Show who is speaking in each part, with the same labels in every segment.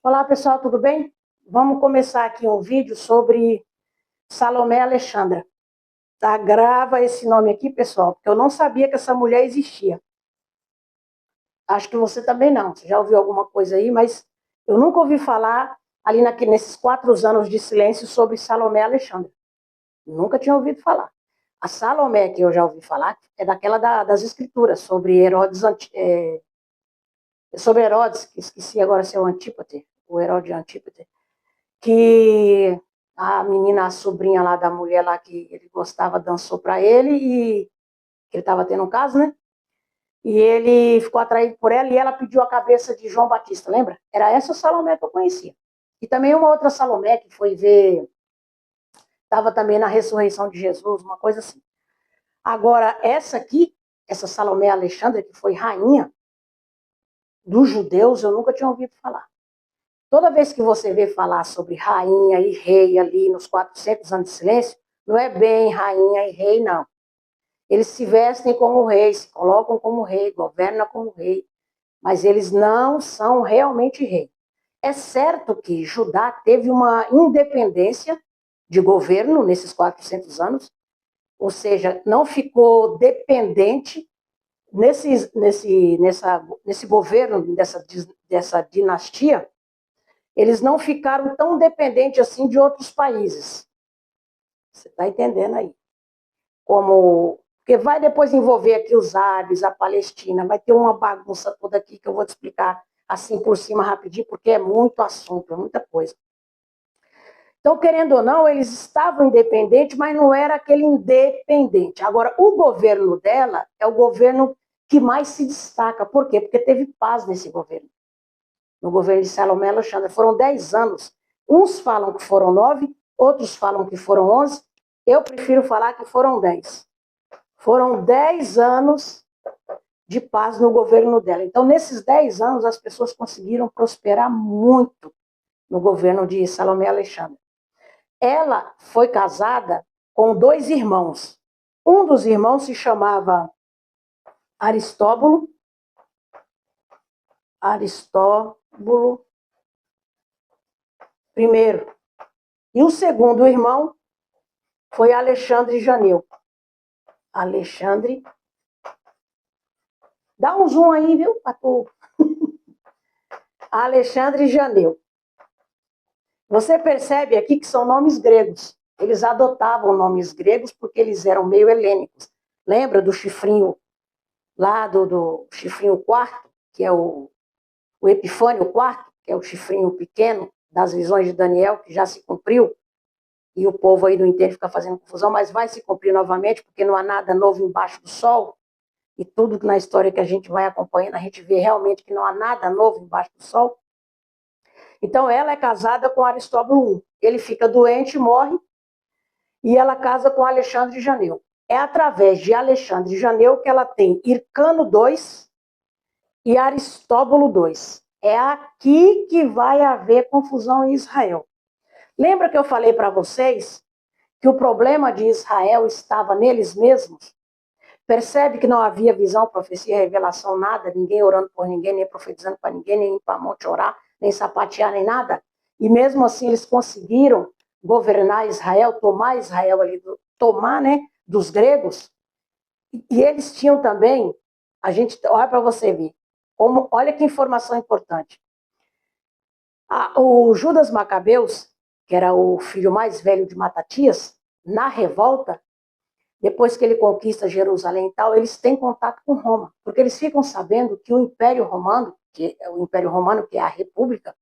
Speaker 1: Olá pessoal, tudo bem? Vamos começar aqui um vídeo sobre Salomé Alexandra. Tá? Grava esse nome aqui, pessoal, porque eu não sabia que essa mulher existia. Acho que você também não. Você já ouviu alguma coisa aí, mas eu nunca ouvi falar ali nesses 4 anos de silêncio sobre Salomé Alexandra. Nunca tinha ouvido falar. A Salomé que eu já ouvi falar é daquela das escrituras sobre Herodes, sobre Herodes, que esqueci agora se é o Antípate, o Herodes Antípate, que a menina, a sobrinha lá da mulher lá que ele gostava, dançou para ele e que ele estava tendo um caso, né? E ele ficou atraído por ela e ela pediu a cabeça de João Batista, lembra? Era essa Salomé que eu conhecia. E também uma outra Salomé que foi ver, estava também na ressurreição de Jesus, uma coisa assim. Agora, essa aqui, essa Salomé Alexandra, que foi rainha dos judeus, eu nunca tinha ouvido falar. Toda vez que você vê falar sobre rainha e rei ali nos 400 anos de silêncio, não é bem rainha e rei, não. Eles se vestem como rei, se colocam como rei, governam como rei, mas eles não são realmente rei. É certo que Judá teve uma independência de governo nesses 400 anos, ou seja, não ficou dependente nesse governo, dessa dinastia, eles não ficaram tão dependentes assim de outros países. Você está entendendo aí? Porque vai depois envolver aqui os árabes, a Palestina, vai ter uma bagunça toda aqui que eu vou te explicar assim por cima rapidinho, porque é muito assunto, é muita coisa. Então, querendo ou não, eles estavam independentes, mas não era aquele independente. Agora, o governo dela é o governo que mais se destaca. Por quê? Porque teve paz nesse governo. No governo de Salomé Alexandre. Foram 10 anos. Uns falam que foram 9, outros falam que foram 11. Eu prefiro falar que foram 10. Foram 10 anos de paz no governo dela. Então, nesses 10 anos, as pessoas conseguiram prosperar muito no governo de Salomé Alexandre. Ela foi casada com 2 irmãos. Um dos irmãos se chamava Aristóbulo I. E o segundo irmão foi Alexandre Janeu. Alexandre. Dá um zoom aí, viu? Alexandre Janeu. Você percebe aqui que são nomes gregos. Eles adotavam nomes gregos porque eles eram meio helênicos. Lembra do chifrinho lá do chifrinho quarto, que é o Epifânio quarto, que é o chifrinho pequeno das visões de Daniel, que já se cumpriu, e o povo aí não entende, fica fazendo confusão, mas vai se cumprir novamente, porque não há nada novo embaixo do sol, e tudo na história que a gente vai acompanhando, a gente vê realmente que não há nada novo embaixo do sol. Então, ela é casada com Aristóbulo I. Ele fica doente, morre, e ela casa com Alexandre Janeu. É através de Alexandre Janeu que ela tem Hircano II e Aristóbulo II. É aqui que vai haver confusão em Israel. Lembra que eu falei para vocês que o problema de Israel estava neles mesmos? Percebe que não havia visão, profecia, revelação, nada, ninguém orando por ninguém, nem profetizando para ninguém, nem ir para monte orar, nem sapatear, nem nada. E mesmo assim eles conseguiram governar Israel, tomar Israel ali, tomar, né, dos gregos. E eles tinham também, olha para você ver, olha que informação importante. O Judas Macabeus, que era o filho mais velho de Matatias, na revolta, depois que ele conquista Jerusalém e tal, eles têm contato com Roma, porque eles ficam sabendo que o Império Romano, que é a República,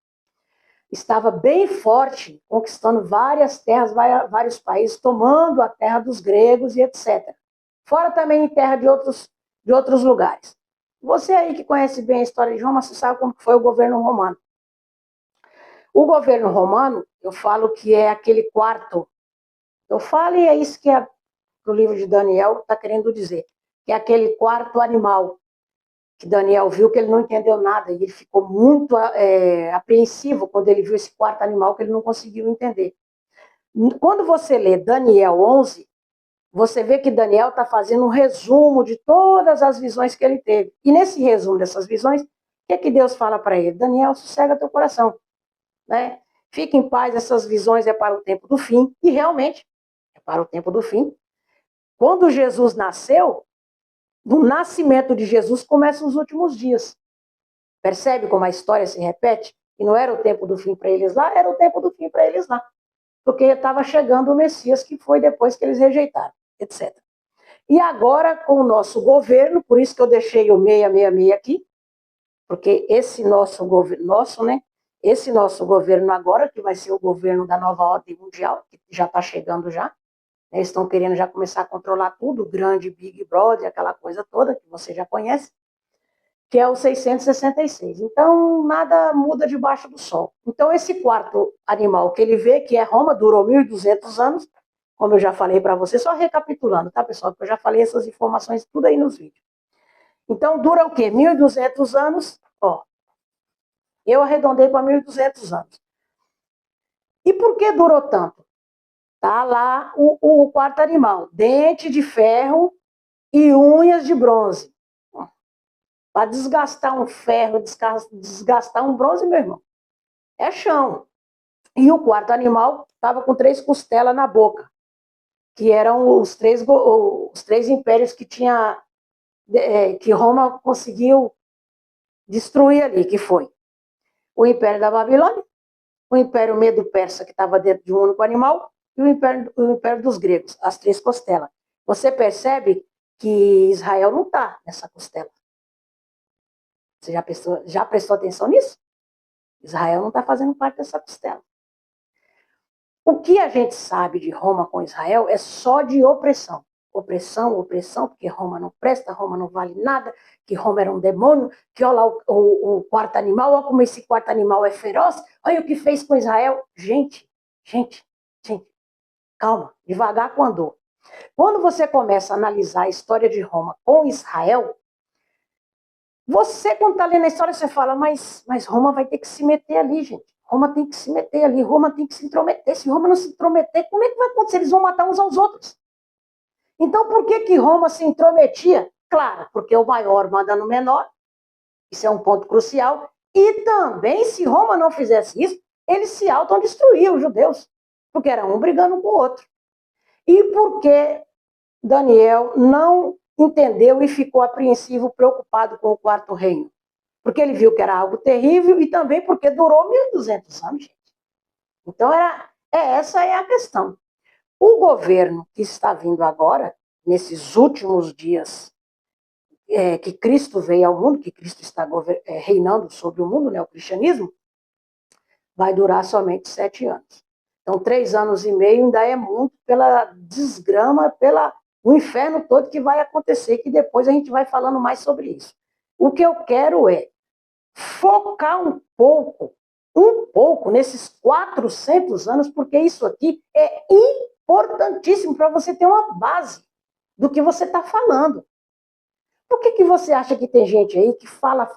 Speaker 1: estava bem forte, conquistando várias terras, vários países, tomando a terra dos gregos e etc. Fora também em terra de outros lugares. Você aí que conhece bem a história de Roma, você sabe como foi o governo romano. O governo romano, eu falo que é aquele quarto, eu falo e é isso que o livro de Daniel está querendo dizer, que é aquele quarto animal, que Daniel viu que ele não entendeu nada, e ele ficou muito apreensivo quando ele viu esse quarto animal que ele não conseguiu entender. Quando você lê Daniel 11, você vê que Daniel está fazendo um resumo de todas as visões que ele teve. E nesse resumo dessas visões, o que Deus fala para ele? Daniel, sossega teu coração. né? Fique em paz, essas visões é para o tempo do fim, e realmente é para o tempo do fim. Quando Jesus nasceu, do nascimento de Jesus começam os últimos dias. Percebe como a história se repete? E não era o tempo do fim para eles lá, era o tempo do fim para eles lá. Porque estava chegando o Messias, que foi depois que eles rejeitaram, etc. E agora, com o nosso governo, por isso que eu deixei o 666 aqui, porque esse nosso governo, né? Esse nosso governo agora, que vai ser o governo da nova ordem mundial, que já está chegando já, né, eles estão querendo já começar a controlar tudo, grande Big Brother, aquela coisa toda que você já conhece, que é o 666. Então, nada muda debaixo do sol. Então, esse quarto animal que ele vê, que é Roma, durou 1.200 anos, como eu já falei para você, só recapitulando, tá, pessoal? Porque eu já falei essas informações tudo aí nos vídeos. Então, dura o quê? 1.200 anos, ó. Eu arredondei para 1.200 anos. E por que durou tanto? Tá lá o quarto animal, dente de ferro e unhas de bronze. Para desgastar um ferro, desgastar um bronze, meu irmão, é chão. E o quarto animal estava com 3 costelas na boca, que eram os três impérios que tinha, que Roma conseguiu destruir ali, que foi o Império da Babilônia, o Império Medo-Persa, que estava dentro de um único animal, e o Império dos Gregos, as 3 costelas. Você percebe que Israel não está nessa costela. Você já prestou atenção nisso? Israel não está fazendo parte dessa costela. O que a gente sabe de Roma com Israel é só de opressão. Opressão, opressão, porque Roma não presta, Roma não vale nada, que Roma era um demônio, que olha lá o quarto animal, olha como esse quarto animal é feroz, olha o que fez com Israel. Gente, calma, devagar com a dor. Quando você começa a analisar a história de Roma com Israel, você, quando está lendo a história, você fala, mas Roma vai ter que se meter ali, gente. Roma tem que se meter ali, Roma tem que se intrometer. Se Roma não se intrometer, como é que vai acontecer? Eles vão matar uns aos outros. Então, por que Roma se intrometia? Claro, porque o maior manda no menor, isso é um ponto crucial. E também, se Roma não fizesse isso, eles se autodestruíam, os judeus, porque era um brigando com o outro. E por que Daniel não entendeu e ficou apreensivo, preocupado com o quarto reino? Porque ele viu que era algo terrível e também porque durou 1.200 anos, gente. Então, essa é a questão. O governo que está vindo agora, nesses últimos dias que Cristo veio ao mundo, que Cristo está reinando sobre o mundo, né, o cristianismo, vai durar somente 7 anos. Então, 3 anos e meio ainda é muito pela desgrama, o inferno todo que vai acontecer, que depois a gente vai falando mais sobre isso. O que eu quero é focar um pouco nesses 400 anos, porque isso aqui é importantíssimo para você ter uma base do que você está falando. Por que você acha que tem gente aí que fala,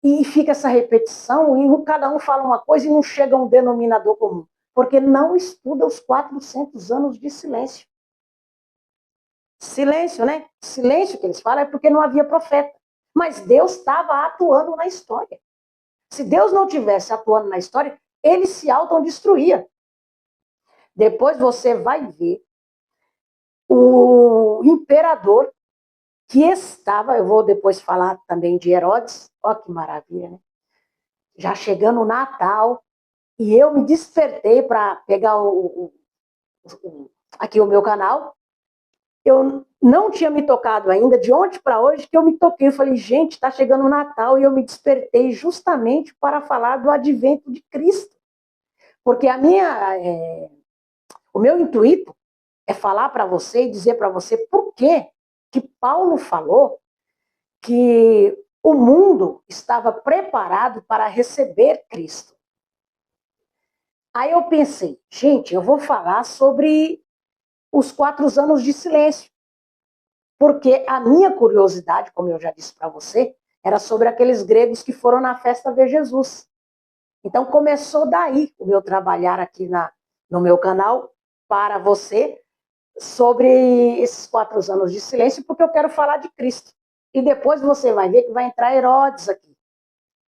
Speaker 1: e fica essa repetição, e cada um fala uma coisa e não chega a um denominador comum? Porque não estuda os 400 anos de silêncio. Silêncio, né? Silêncio que eles falam é porque não havia profeta. Mas Deus estava atuando na história. Se Deus não tivesse atuando na história, ele se autodestruía. Depois você vai ver o imperador que estava, eu vou depois falar também de Herodes, olha que maravilha, né? Já chegando o Natal, e eu me despertei para pegar aqui o meu canal. Eu não tinha me tocado ainda, de ontem para hoje que eu me toquei. Eu falei, gente, está chegando o Natal, e eu me despertei justamente para falar do advento de Cristo. Porque o meu intuito é falar para você e dizer para você por que Paulo falou que o mundo estava preparado para receber Cristo. Aí eu pensei, gente, eu vou falar sobre os 4 anos de silêncio. Porque a minha curiosidade, como eu já disse para você, era sobre aqueles gregos que foram na festa ver Jesus. Então começou daí o meu trabalhar aqui no meu canal para você sobre esses 4 anos de silêncio, porque eu quero falar de Cristo. E depois você vai ver que vai entrar Herodes aqui.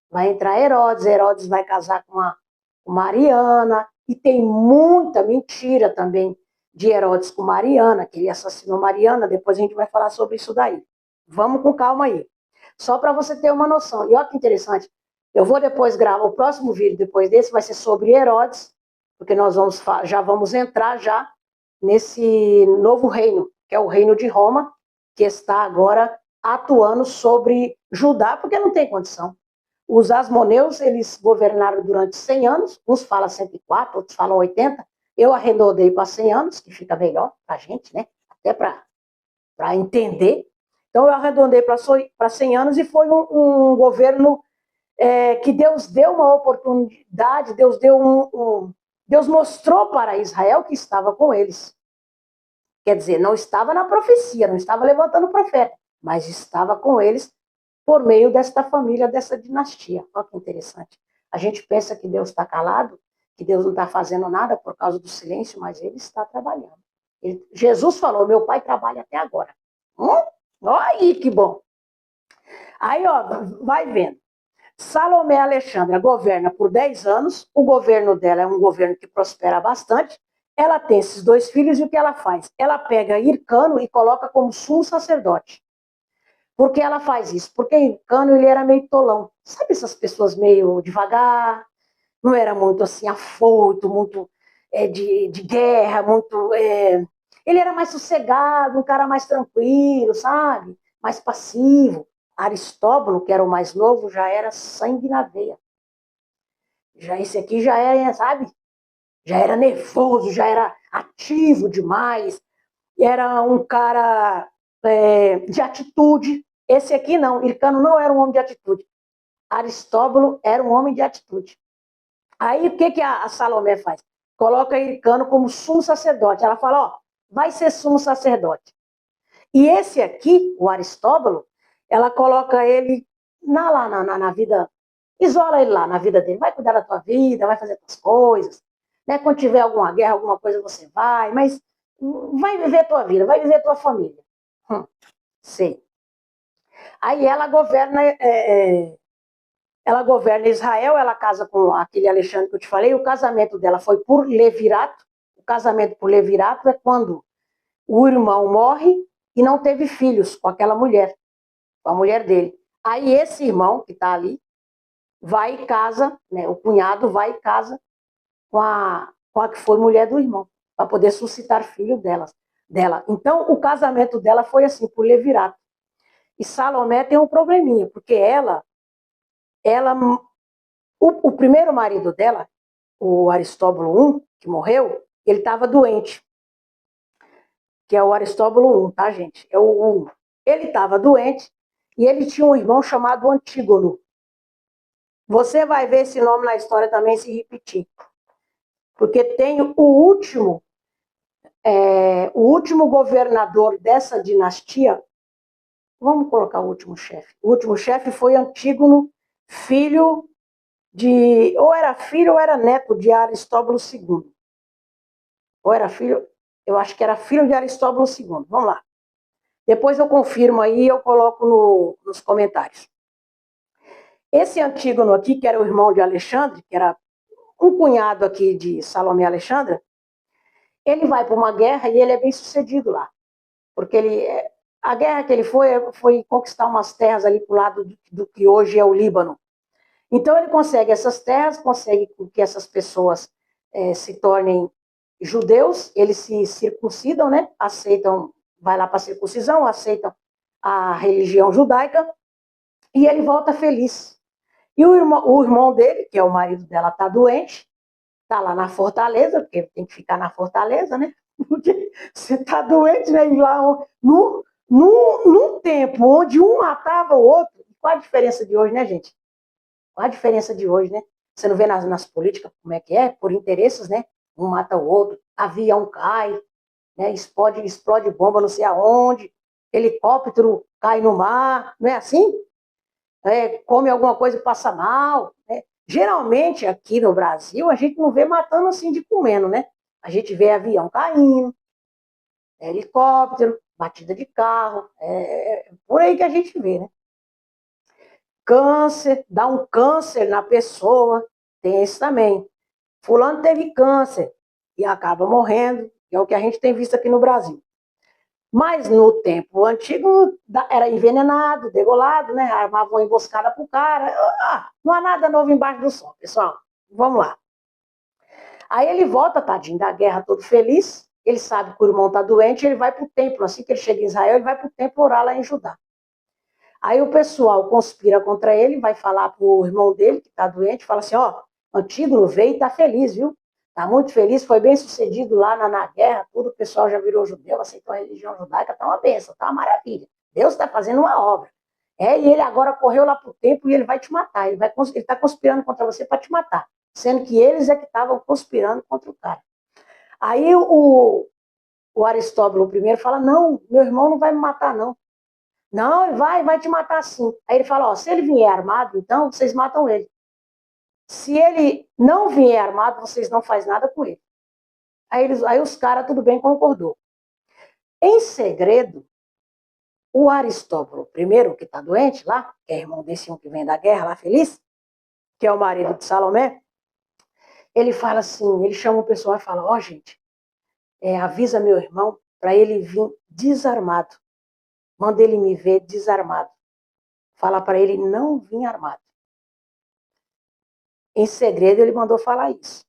Speaker 1: vai entrar Herodes, Herodes vai casar com Mariana, e tem muita mentira também de Herodes com Mariana, que ele assassinou Mariana, depois a gente vai falar sobre isso daí. Vamos com calma aí. Só para você ter uma noção. E olha que interessante, eu vou depois gravar, o próximo vídeo depois desse vai ser sobre Herodes, porque nós já vamos entrar já nesse novo reino, que é o reino de Roma, que está agora atuando sobre Judá, porque não tem condição. Os asmoneus, eles governaram durante 100 anos, uns falam 104, outros falam 80, eu arredondei para 100 anos, que fica melhor para a gente, né? Até para entender. Então, eu arredondei para 100 anos e foi um governo que Deus deu uma oportunidade, Deus mostrou para Israel que estava com eles. Quer dizer, não estava na profecia, não estava levantando profeta, mas estava com eles por meio desta família, dessa dinastia. Olha que interessante. A gente pensa que Deus está calado, que Deus não está fazendo nada por causa do silêncio, mas ele está trabalhando. Jesus falou, meu pai trabalha até agora. Olha aí que bom. Aí, ó, vai vendo. Salomé Alexandra governa por 10 anos, o governo dela é um governo que prospera bastante, ela tem esses 2 filhos e o que ela faz? Ela pega Hircano e coloca como sumo sacerdote. Por que ela faz isso? Porque Hircano, ele era meio tolão. Sabe essas pessoas meio devagar? Não era muito assim afoito, muito de guerra, muito... Ele era mais sossegado, um cara mais tranquilo, sabe? Mais passivo. Aristóbulo, que era o mais novo, já era sangue na veia. Já esse aqui já era, sabe? Já era nervoso, já era ativo demais. Era um cara de atitude. Esse aqui não, Hircano não era um homem de atitude. Aristóbulo era um homem de atitude. Aí o que a Salomé faz? Coloca Hircano como sumo sacerdote. Ela fala, ó, vai ser sumo sacerdote. E esse aqui, o Aristóbulo, ela coloca ele na vida, isola ele lá na vida dele. Vai cuidar da tua vida, vai fazer tuas coisas. Né? Quando tiver alguma guerra, alguma coisa, você vai, mas vai viver tua vida, vai viver tua família. Sei. Aí ela governa Israel, ela casa com aquele Alexandre que eu te falei, o casamento dela foi por levirato. O casamento por levirato é quando o irmão morre e não teve filhos com aquela mulher, com a mulher dele. Aí esse irmão que está ali vai e casa, né, o cunhado vai e casa com a que foi mulher do irmão, para poder suscitar filho dela. Então, o casamento dela foi assim, por levirato. E Salomé tem um probleminha, porque o primeiro marido dela, o Aristóbulo I, que morreu, ele estava doente, que é o Aristóbulo I, tá, gente? É o 1. Ele estava doente e ele tinha um irmão chamado Antígono. Você vai ver esse nome na história também se repetir. Porque tem o último governador dessa dinastia, vamos colocar o último chefe. O último chefe foi Antígono, filho ou era filho ou era neto de Aristóbulo II. Ou era filho, eu acho que era filho de Aristóbulo II. Vamos lá. Depois eu confirmo aí e eu coloco nos comentários. Esse Antígono aqui, que era o irmão de Alexandre, que era um cunhado aqui de Salomé Alexandra, ele vai para uma guerra e ele é bem sucedido lá. Porque a guerra que ele foi conquistar umas terras ali para o lado do que hoje é o Líbano. Então ele consegue essas terras, consegue que essas pessoas se tornem judeus, eles se circuncidam, né? Aceitam, vai lá para a circuncisão, aceitam a religião judaica e ele volta feliz. E o irmão dele, que é o marido dela, está doente, está lá na fortaleza, porque tem que ficar na fortaleza, né? Porque você está doente, né? E lá num tempo onde um matava o outro, qual a diferença de hoje, né, gente? Qual a diferença de hoje, né? Você não vê nas políticas como é que é? Por interesses, né? Um mata o outro, avião cai, né? Explode bomba não sei aonde, helicóptero cai no mar, não é assim? Come alguma coisa e passa mal, né? Geralmente aqui no Brasil a gente não vê matando assim de comendo, né? A gente vê avião caindo, helicóptero, batida de carro, por aí que a gente vê, né? câncer, dá um câncer na pessoa, tem esse também. Fulano teve câncer e acaba morrendo, que é o que a gente tem visto aqui no Brasil. Mas no tempo antigo era envenenado, degolado, né? Armavam uma emboscada pro cara. Não há nada novo embaixo do sol, pessoal. Vamos lá. Aí ele volta, tadinho, da guerra todo feliz. Ele sabe que o irmão está doente, ele vai para o templo. Assim que ele chega em Israel, ele vai para o templo orar lá em Judá. Aí o pessoal conspira contra ele, vai falar para o irmão dele, que está doente, fala assim, ó, Antígono veio e está feliz, viu? Está muito feliz, foi bem sucedido lá na guerra, tudo, o pessoal já virou judeu, aceitou a religião judaica, está uma bênção, está uma maravilha. Deus está fazendo uma obra. E ele agora correu lá para o templo e ele vai te matar, ele está conspirando contra você para te matar, sendo que eles é que estavam conspirando contra o cara. Aí o Aristóbulo I fala, não, meu irmão não vai me matar, não. Não, ele vai te matar sim. Aí ele fala, ó, se ele vier armado, então vocês matam ele. Se ele não vier armado, vocês não fazem nada com ele. Aí os caras, tudo bem, concordou. Em segredo, o Aristóbulo I, que está doente lá, que é irmão desse um que vem da guerra lá feliz, que é o marido de Salomé, ele fala assim, ele chama o pessoal e fala, ó, gente, avisa meu irmão para ele vir desarmado. Manda ele me ver desarmado. Fala para ele não vir armado. Em segredo, ele mandou falar isso.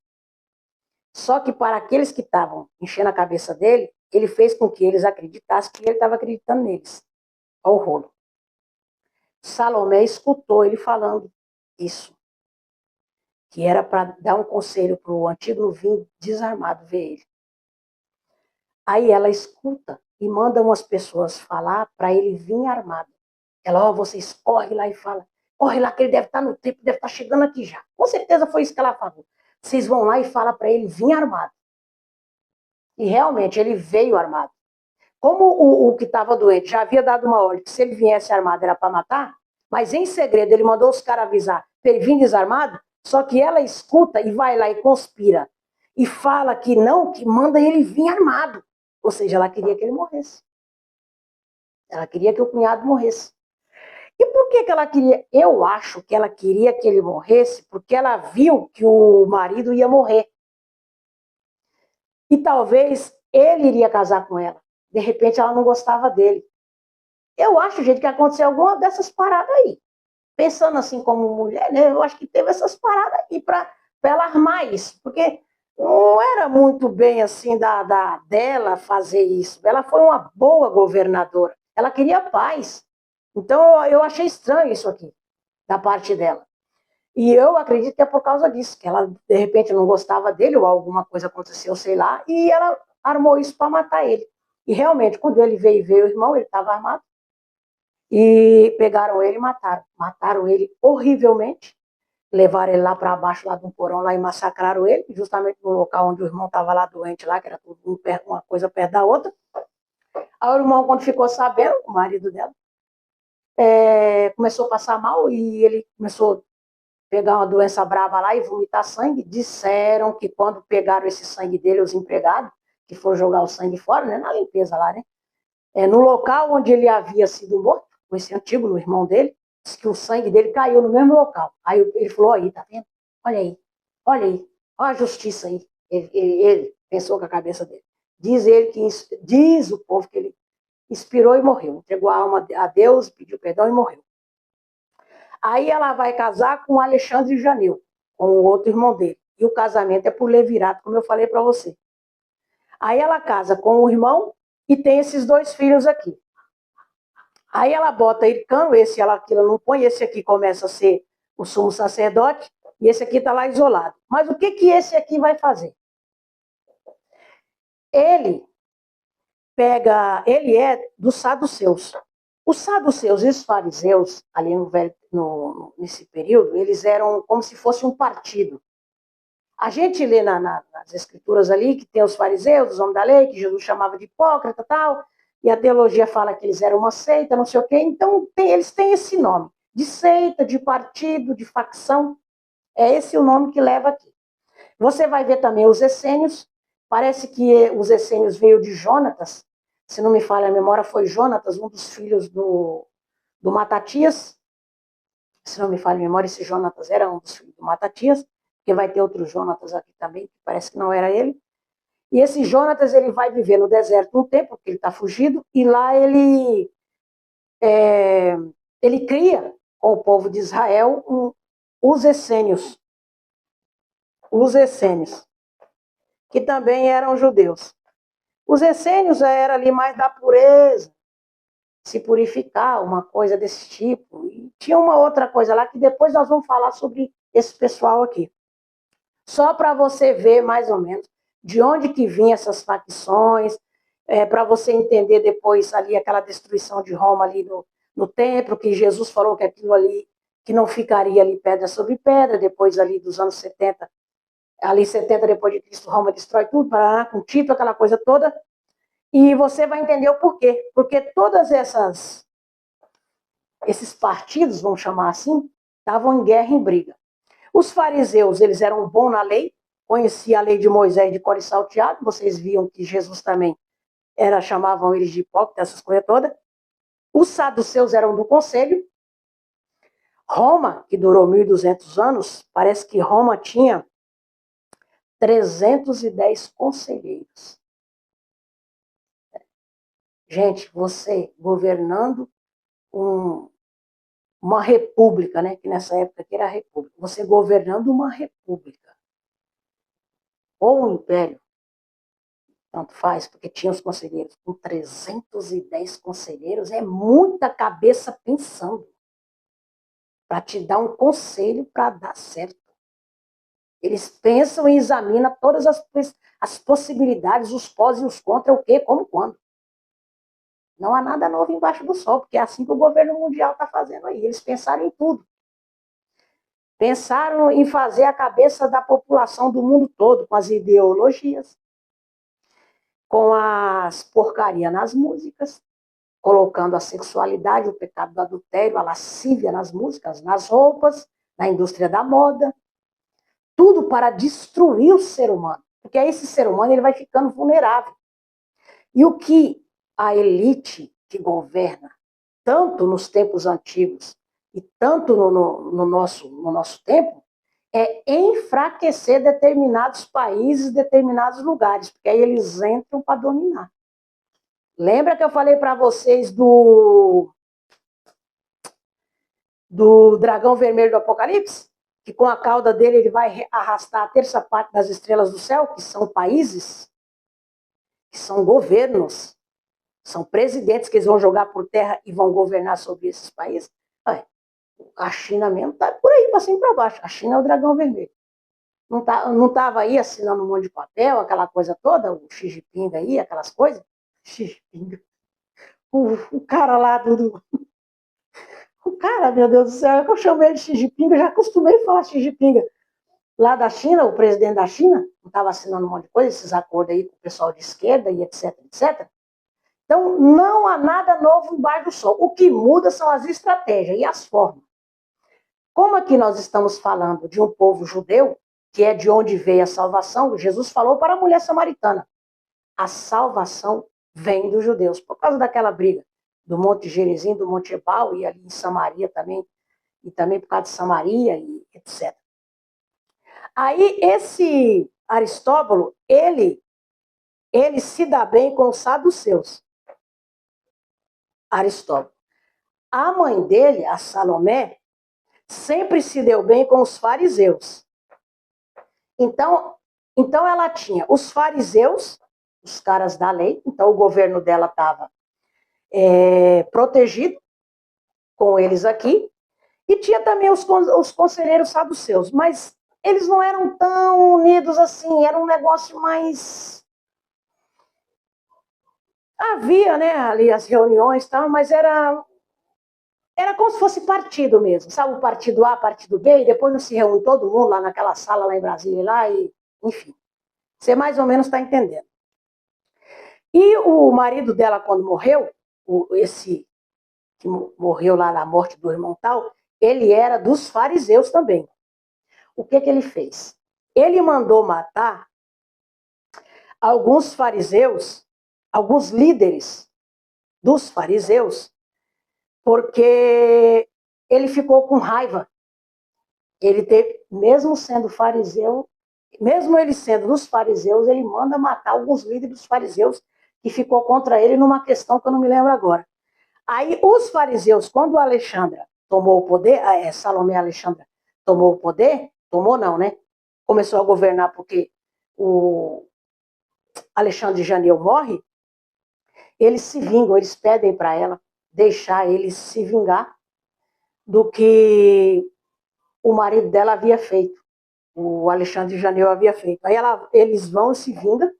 Speaker 1: Só que para aqueles que estavam enchendo a cabeça dele, ele fez com que eles acreditassem que ele estava acreditando neles. Olha o rolo. Salomé escutou ele falando isso. Que era para dar um conselho para o Antígono vir desarmado ver ele. Aí ela escuta e manda umas pessoas falar para ele vir armado. Ela, ó, vocês correm lá e fala, corre lá que ele deve estar no tempo, deve estar chegando aqui já. Com certeza foi isso que ela falou. Vocês vão lá e falam para ele vir armado. E realmente ele veio armado. Como o que estava doente já havia dado uma ordem que se ele viesse armado era para matar, mas em segredo ele mandou os caras avisar para ele vir desarmado, só que ela escuta e vai lá e conspira. E fala que não, que manda ele vir armado. Ou seja, ela queria que ele morresse. Ela queria que o cunhado morresse. E por que ela queria? Eu acho que ela queria que ele morresse porque ela viu que o marido ia morrer. E talvez ele iria casar com ela. De repente ela não gostava dele. Eu acho, gente, que aconteceu alguma dessas paradas aí. Pensando assim como mulher, né? Eu acho que teve essas paradas aí para ela armar isso. Porque não era muito bem assim dela fazer isso. Ela foi uma boa governadora. Ela queria paz. Então eu achei estranho isso aqui, da parte dela. E eu acredito que é por causa disso, que ela de repente não gostava dele ou alguma coisa aconteceu, sei lá, e ela armou isso para matar ele. E realmente, quando ele veio ver o irmão, ele estava armado. E pegaram ele e mataram. Mataram ele horrivelmente. Levaram ele lá para baixo, lá de um porão, lá e massacraram ele, justamente no local onde o irmão estava lá doente, lá, que era tudo uma coisa perto da outra. Aí o irmão, quando ficou sabendo, o marido dela, começou a passar mal e ele começou a pegar uma doença brava lá e vomitar sangue. Disseram que quando pegaram esse sangue dele, os empregados, que foram jogar o sangue fora, né, na limpeza lá, né? No local onde ele havia sido morto, com esse Antígono, o irmão dele, disse que o sangue dele caiu no mesmo local. Aí ele falou, aí, tá vendo? Olha aí, olha a justiça aí. Ele pensou com a cabeça dele. Diz ele que diz o povo que ele expirou e morreu. Entregou a alma a Deus, pediu perdão e morreu. Aí ela vai casar com Alexandre Janeu, com o outro irmão dele. E o casamento é por levirato, como eu falei para você. Aí ela casa com o irmão e tem esses dois filhos aqui. Aí ela bota Hircano, esse ela não põe, esse aqui começa a ser o sumo sacerdote, e esse aqui está lá isolado. Mas o que esse aqui vai fazer? Ele é dos saduceus. Os saduceus e os fariseus, ali nesse período, eles eram como se fosse um partido. A gente lê nas escrituras ali que tem os fariseus, os homens da lei, que Jesus chamava de hipócrita e tal, e a teologia fala que eles eram uma seita, não sei o quê. Então, eles têm esse nome, de seita, de partido, de facção. É esse o nome que leva aqui. Você vai ver também os essênios. Parece que os essênios veio de Jonatas. Se não me falha a memória, foi Jonatas, um dos filhos do Matatias. se não me falha a memória, esse Jonatas era um dos filhos do Matatias, porque vai ter outro Jonatas aqui também, que parece que não era ele. E esse Jonatas, ele vai viver no deserto um tempo, porque ele está fugido, e lá ele cria com o povo de Israel os essênios, que também eram judeus. Os essênios eram ali mais da pureza, se purificar, uma coisa desse tipo. E tinha uma outra coisa lá que depois nós vamos falar sobre esse pessoal aqui. Só para você ver mais ou menos de onde que vinham essas facções, para você entender depois ali aquela destruição de Roma ali no templo, que Jesus falou que aquilo ali, que não ficaria ali pedra sobre pedra, depois ali dos anos 70, ali 70 depois de Cristo, Roma destrói tudo, com Tito, aquela coisa toda, e você vai entender o porquê. Porque todas esses partidos, vamos chamar assim, estavam em guerra, em briga. Os fariseus, eles eram bons na lei, conheciam a lei de Moisés de cor e salteado, vocês viam que Jesus também chamavam eles de hipócritas, essas coisas todas. Os saduceus eram do conselho. Roma, que durou 1.200 anos, parece que Roma tinha 310 conselheiros. Gente, você governando uma república, né? Que nessa época aqui era república. Você governando uma república ou um império, tanto faz, porque tinha os conselheiros. Com 310 conselheiros, é muita cabeça pensando para te dar um conselho para dar certo. Eles pensam e examinam todas as possibilidades, os pós e os contras, o que, como, quando. Não há nada novo embaixo do sol, porque é assim que o governo mundial está fazendo aí. Eles pensaram em tudo. Pensaram em fazer a cabeça da população do mundo todo, com as ideologias, com as porcarias nas músicas, colocando a sexualidade, o pecado do adultério, a lascívia nas músicas, nas roupas, na indústria da moda. Tudo para destruir o ser humano. Porque aí esse ser humano ele vai ficando vulnerável. E o que a elite que governa, tanto nos tempos antigos e tanto no nosso tempo, é enfraquecer determinados países, determinados lugares, porque aí eles entram para dominar. Lembra que eu falei para vocês do dragão vermelho do Apocalipse? Que com a cauda dele ele vai arrastar a terça parte das estrelas do céu, que são países, que são governos, são presidentes que eles vão jogar por terra e vão governar sobre esses países. A China mesmo está por aí, para cima e para baixo. A China é o dragão vermelho. Não estava aí assinando um monte de papel, aquela coisa toda, o Xi Jinping aí, aquelas coisas. Xi Jinping. O cara lá o cara, meu Deus do céu, é que eu chamei de Xi Jinping, eu já acostumei a falar Xi Jinping. Lá da China, o presidente da China, não estava assinando um monte de coisa, esses acordos aí com o pessoal de esquerda e etc, etc. Então, não há nada novo embaixo do sol. O que muda são as estratégias e as formas. Como aqui nós estamos falando de um povo judeu, que é de onde veio a salvação, Jesus falou para a mulher samaritana, a salvação vem dos judeus, por causa daquela briga do Monte Gerizim, do Monte Ebal, e ali em Samaria também, e também por causa de Samaria, e etc. Aí esse Aristóbulo, ele se dá bem com os saduceus. Aristóbulo. A mãe dele, a Salomé, sempre se deu bem com os fariseus. Então ela tinha os fariseus, os caras da lei, então o governo dela estava protegido com eles aqui, e tinha também os conselheiros saduceus, mas eles não eram tão unidos assim, era um negócio mais... Havia, né, ali as reuniões, tal, mas era como se fosse partido mesmo, sabe? O partido A, partido B, e depois não se reúne todo mundo lá naquela sala lá em Brasília, lá, e enfim. Você mais ou menos está entendendo. E o marido dela, quando morreu, esse que morreu lá na morte do irmão tal, ele era dos fariseus também. O que ele fez? Ele mandou matar alguns fariseus, alguns líderes dos fariseus, porque ele ficou com raiva. Ele teve, mesmo sendo fariseu, mesmo ele sendo dos fariseus, ele manda matar alguns líderes dos fariseus que ficou contra ele numa questão que eu não me lembro agora. Aí os fariseus, quando Alexandra tomou o poder, Salomé Alexandra tomou o poder, tomou não, né? Começou a governar porque o Alexandre de Janeu morre, eles se vingam, eles pedem para ela deixar ele se vingar do que o marido dela havia feito, o Alexandre de Janeu havia feito. Aí eles vão, se vingam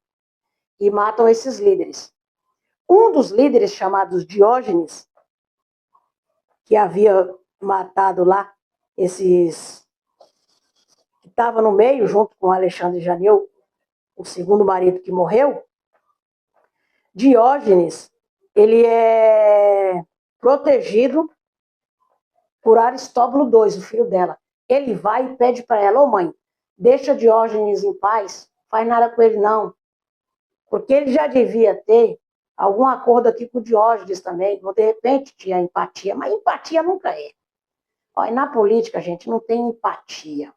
Speaker 1: e matam esses líderes. Um dos líderes, chamados Diógenes, que havia matado lá esses que estava no meio, junto com Alexandre de Janeu, o segundo marido que morreu, Diógenes, ele é protegido por Aristóbulo II, o filho dela. Ele vai e pede para ela, ô mãe, deixa Diógenes em paz, faz nada com ele não. Porque ele já devia ter algum acordo aqui com o Diógenes também, ou de repente tinha empatia, mas empatia nunca é. Olha, na política, gente, não tem empatia.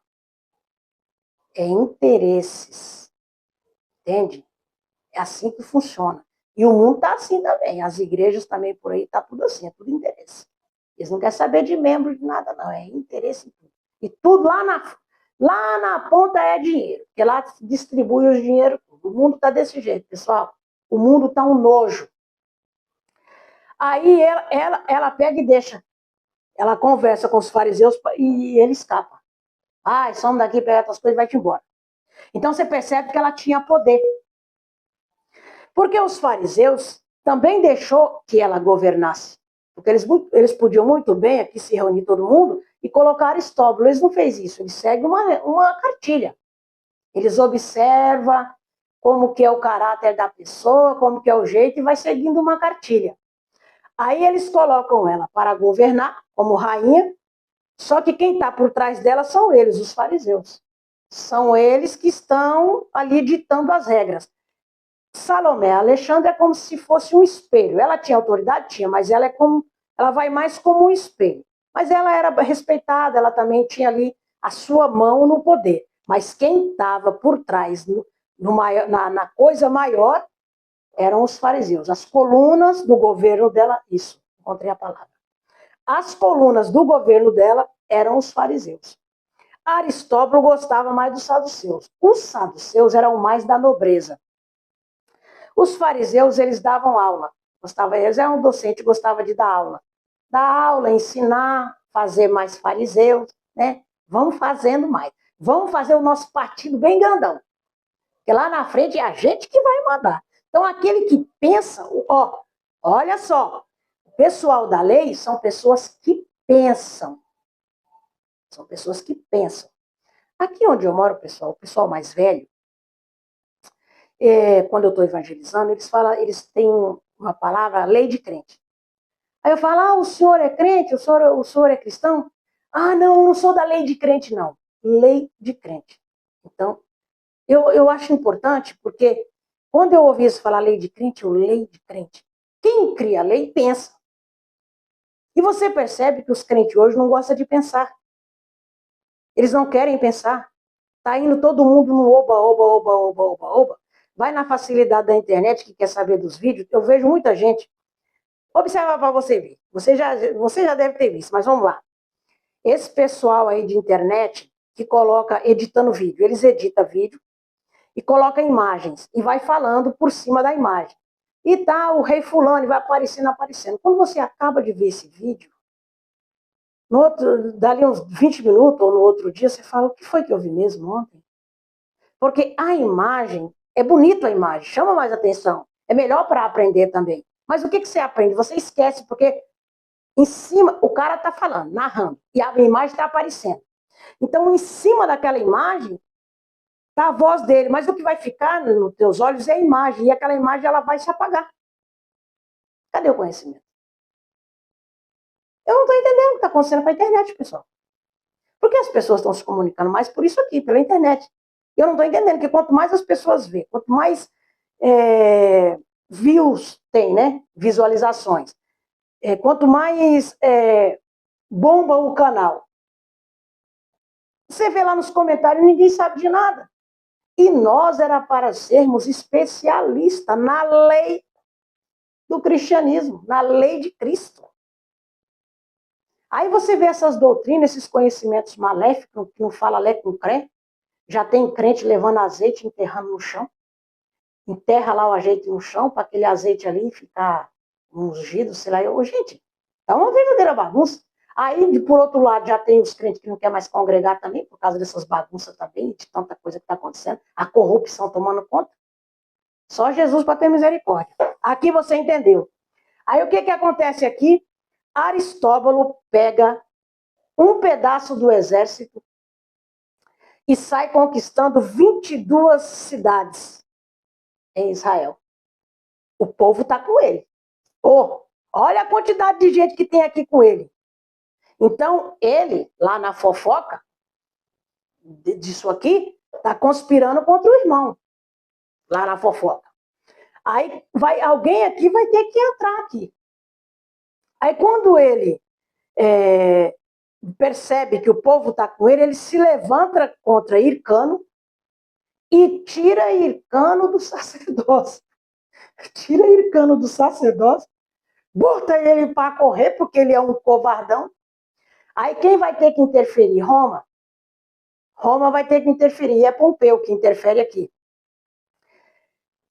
Speaker 1: É interesses. Entende? É assim que funciona. E o mundo está assim também. As igrejas também por aí está tudo assim, é tudo interesse. Eles não querem saber de membro de nada, não. É interesse em tudo. E tudo lá na ponta é dinheiro. Porque lá distribui os dinheiro. O mundo está desse jeito, pessoal. O mundo está um nojo. Aí ela pega e deixa. Ela conversa com os fariseus e ele escapa. Ah, some daqui, pega outras coisas e vai-te embora. Então você percebe que ela tinha poder. Porque os fariseus também deixou que ela governasse. Porque eles podiam muito bem aqui se reunir todo mundo e colocar Aristóbulo. Eles não fez isso, eles seguem uma cartilha. Eles observam como que é o caráter da pessoa, como que é o jeito, e vai seguindo uma cartilha. Aí eles colocam ela para governar como rainha, só que quem está por trás dela são eles, os fariseus. São eles que estão ali ditando as regras. Salomé Alexandre é como se fosse um espelho. Ela tinha autoridade? Tinha, mas ela vai mais como um espelho. Mas ela era respeitada, ela também tinha ali a sua mão no poder. Mas quem estava por trás, na coisa maior, eram os fariseus. As colunas do governo dela, isso, encontrei a palavra. As colunas do governo dela eram os fariseus. Aristóbulo gostava mais dos saduceus. Os saduceus eram mais da nobreza. Os fariseus, eles davam aula. Eles eram docentes, gostavam de dar aula. Dar aula, ensinar, fazer mais fariseus, né? Vamos fazendo mais. Vamos fazer o nosso partido bem grandão. Porque lá na frente é a gente que vai mandar. Então, aquele que pensa, olha só, o pessoal da lei são pessoas que pensam. São pessoas que pensam. Aqui onde eu moro, pessoal, o pessoal mais velho, quando eu estou evangelizando, eles têm uma palavra, lei de crente. Aí eu falo, o senhor é crente? O senhor é cristão? Ah, não, eu não sou da lei de crente, não. Lei de crente. Então, eu acho importante, porque quando eu ouvi isso falar lei de crente, lei de crente. Quem cria a lei pensa. E você percebe que os crentes hoje não gostam de pensar. Eles não querem pensar. Está indo todo mundo no oba, oba, oba, oba, oba, oba. Vai na facilidade da internet que quer saber dos vídeos. Eu vejo muita gente. Observa para você ver. Você já deve ter visto, mas vamos lá. Esse pessoal aí de internet que coloca editando vídeo. Eles editam vídeo e colocam imagens. E vai falando por cima da imagem. E tá o rei fulano, vai aparecendo. Quando você acaba de ver esse vídeo, dali uns 20 minutos ou no outro dia, você fala, o que foi que eu vi mesmo ontem? Porque a imagem, é bonita a imagem, chama mais atenção. É melhor para aprender também. Mas o que você aprende? Você esquece, porque em cima, o cara está falando, narrando, e a imagem está aparecendo. Então, em cima daquela imagem, está a voz dele, mas o que vai ficar nos teus olhos é a imagem, e aquela imagem ela vai se apagar. Cadê o conhecimento? Eu não estou entendendo o que está acontecendo com a internet, pessoal. Por que as pessoas estão se comunicando mais por isso aqui, pela internet? Eu não estou entendendo que quanto mais as pessoas vêem, quanto mais views tem, né? Visualizações. Quanto mais bomba o canal. Você vê lá nos comentários, ninguém sabe de nada. E nós era para sermos especialistas na lei do cristianismo, na lei de Cristo. Aí você vê essas doutrinas, esses conhecimentos maléficos, que não fala lé com crê. Já tem crente levando azeite, enterrando no chão. Enterra lá o azeite no chão, para aquele azeite ali ficar ungido, sei lá. Gente, tá uma verdadeira bagunça. Aí, por outro lado, já tem os crentes que não querem mais congregar também, por causa dessas bagunças também, de tanta coisa que está acontecendo, a corrupção tomando conta. Só Jesus para ter misericórdia. Aqui você entendeu. Aí o que acontece aqui? Aristóbulo pega um pedaço do exército e sai conquistando 22 cidades em Israel. O povo está com ele. Olha a quantidade de gente que tem aqui com ele. Então, ele, lá na fofoca, disso aqui, está conspirando contra o irmão. Lá na fofoca. Aí alguém aqui vai ter que entrar aqui. Aí quando ele percebe que o povo está com ele, ele se levanta contra Hircano e tira Hircano do sacerdócio. Tira Hircano do sacerdócio, bota ele para correr, porque ele é um covardão. Aí quem vai ter que interferir? Roma. Roma vai ter que interferir, e é Pompeu que interfere aqui.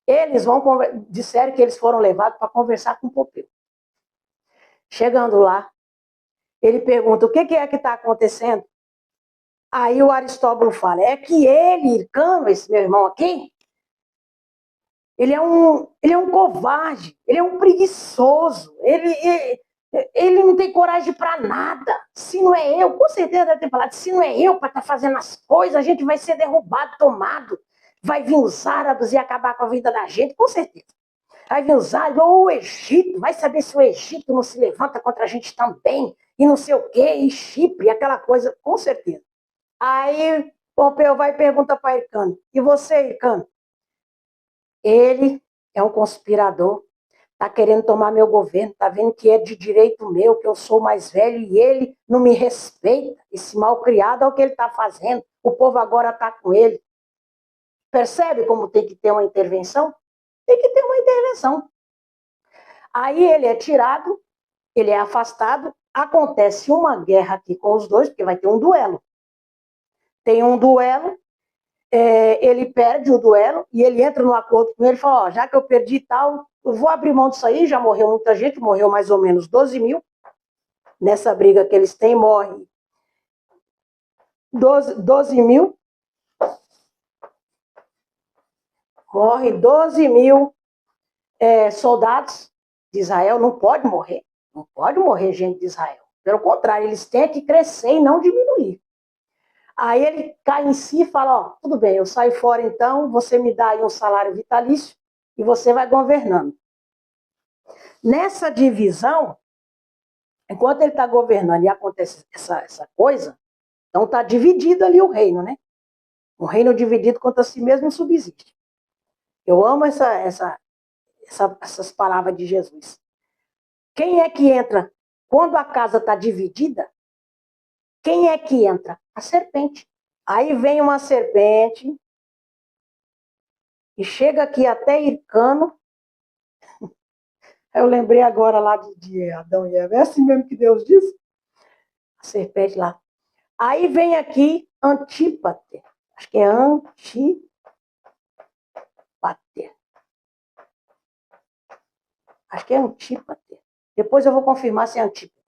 Speaker 1: Eles disseram que eles foram levados para conversar com Pompeu. Chegando lá, ele pergunta, o que é que está acontecendo? Aí o Aristóbulo fala, é que ele, Hircano, esse meu irmão aqui, ele é um covarde, ele é um preguiçoso, ele não tem coragem para nada. Se não é eu, com certeza deve ter falado, se não é eu para estar fazendo as coisas, a gente vai ser derrubado, tomado. Vai vir os árabes e acabar com a vida da gente, com certeza. Vai vir os árabes, ou o Egito, vai saber se o Egito não se levanta contra a gente também, e não sei o quê, e Chipre, aquela coisa, com certeza. Aí Pompeu vai e pergunta para Hircano, e você, Hircano? Ele é um conspirador, está querendo tomar meu governo, está vendo que é de direito meu, que eu sou mais velho e ele não me respeita. Esse malcriado é o que ele está fazendo. O povo agora está com ele. Percebe como tem que ter uma intervenção? Tem que ter uma intervenção. Aí ele é tirado, ele é afastado, acontece uma guerra aqui com os dois, porque vai ter um duelo. Tem um duelo, ele perde o duelo e ele entra no acordo com ele e fala, já que eu perdi tal, eu vou abrir mão disso aí, já morreu muita gente, morreu mais ou menos 12 mil. Nessa briga que eles têm, morre 12 mil. Morre 12 mil soldados de Israel. Não pode morrer. Não pode morrer gente de Israel. Pelo contrário, eles têm que crescer e não diminuir. Aí ele cai em si e fala, ó, tudo bem, eu saio fora então, você me dá aí um salário vitalício e você vai governando. Nessa divisão, enquanto ele está governando e acontece essa coisa, então está dividido ali o reino, né? Um reino dividido contra si mesmo subsiste. Eu amo essas palavras de Jesus. Quem é que entra? Quando a casa está dividida, quem é que entra? A serpente. Aí vem uma serpente e chega aqui até Hircano. Eu lembrei agora lá de Adão e Eva. É assim mesmo que Deus disse? A serpente lá. Aí vem aqui Antípater. Acho que é Antípater. Acho que é Antípater. Depois eu vou confirmar se é Antípater.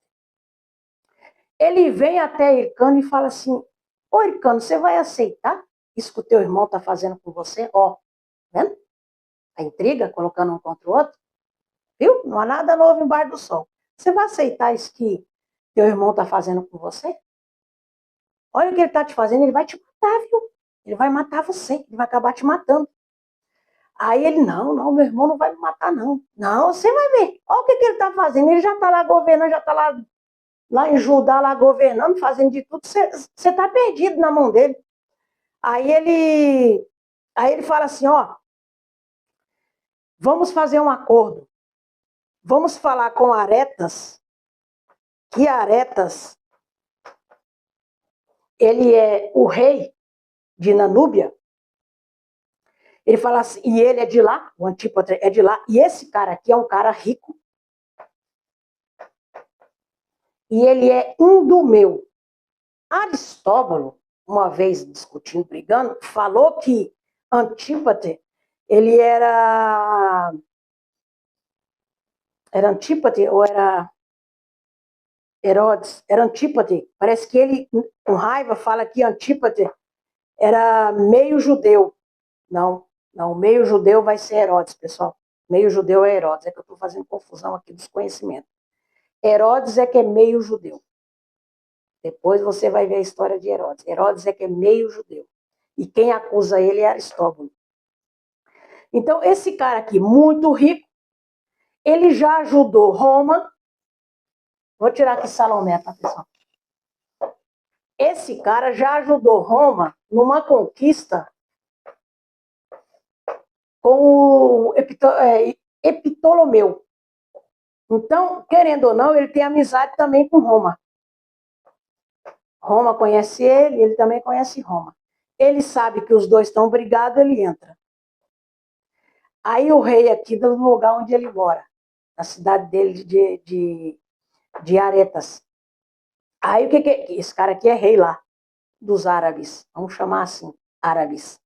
Speaker 1: Ele vem até Hircano e fala assim, ô Hircano, você vai aceitar isso que o teu irmão está fazendo com você? Ó, vendo? A intriga, colocando um contra o outro. Viu? Não há nada novo embaixo do sol. Você vai aceitar isso que teu irmão está fazendo com você? Olha o que ele está te fazendo, ele vai te matar, viu? Ele vai matar você, ele vai acabar te matando. Aí ele, não, meu irmão não vai me matar, não. Não, você vai ver. Olha o que ele está fazendo, ele já está lá governando, já está lá em Judá, lá governando, fazendo de tudo, você está perdido na mão dele. Aí ele fala assim, ó, vamos fazer um acordo. Vamos falar com Aretas, que Aretas ele é o rei de Nanúbia. Ele fala assim, e ele é de lá, o Antípatre é de lá, e esse cara aqui é um cara rico, e ele é indumeu. Aristóbulo, uma vez discutindo, brigando, falou que Antípatre, ele era Antípatre ou era Herodes? Era Antípatre. Parece que ele, com raiva, fala que Antípatre era meio judeu. Não, meio judeu vai ser Herodes, pessoal. Meio judeu é Herodes, é que eu estou fazendo confusão aqui dos conhecimentos. Herodes é que é meio judeu. Depois você vai ver a história de Herodes. Herodes é que é meio judeu. E quem acusa ele é Aristóbulo. Então, esse cara aqui, muito rico, ele já ajudou Roma. Vou tirar aqui Salomé, tá, pessoal? Esse cara já ajudou Roma numa conquista com o Epitolomeu. Então, querendo ou não, ele tem amizade também com Roma. Roma conhece ele, ele também conhece Roma. Ele sabe que os dois estão brigados, ele entra. Aí o rei aqui, do lugar onde ele mora, na cidade dele de Aretas. Aí o que é? Esse cara aqui é rei lá, dos árabes. Vamos chamar assim, árabes.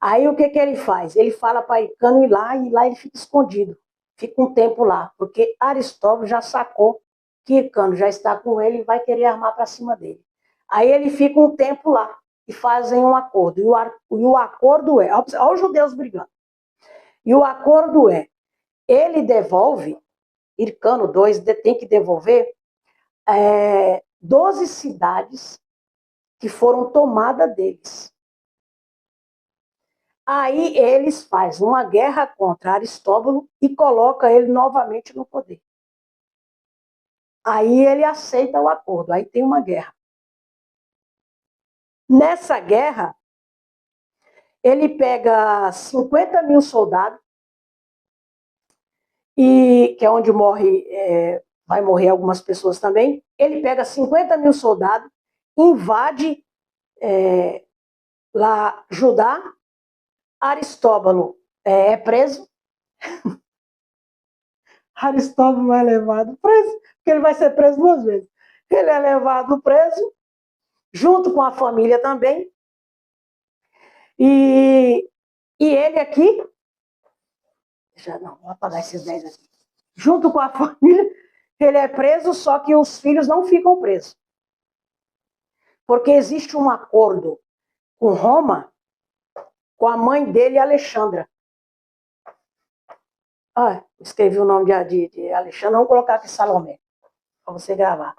Speaker 1: Aí o que ele faz? Ele fala para Hircano ir lá, e lá ele fica escondido. Fica um tempo lá, porque Aristóbulo já sacou que Hircano já está com ele e vai querer armar para cima dele. Aí ele fica um tempo lá e fazem um acordo. E o acordo é, olha os judeus brigando. E o acordo é, ele devolve, Hircano II tem que devolver 12 cidades que foram tomadas deles. Aí eles fazem uma guerra contra Aristóbulo e colocam ele novamente no poder. Aí ele aceita o acordo, aí tem uma guerra. Nessa guerra, ele pega 50 mil soldados, e que é onde vai morrer algumas pessoas também. Ele pega 50 mil soldados, invade lá Judá. Aristóbulo é preso. Aristóbulo é levado preso, porque ele vai ser preso 2 vezes. Ele é levado preso, junto com a família também. E ele aqui, vou apagar esses 10 aqui. Junto com a família, ele é preso, só que os filhos não ficam presos. Porque existe um acordo com Roma, com a mãe dele, Alexandra. Escrevi o nome de Alexandra, vamos colocar aqui Salomé, para você gravar.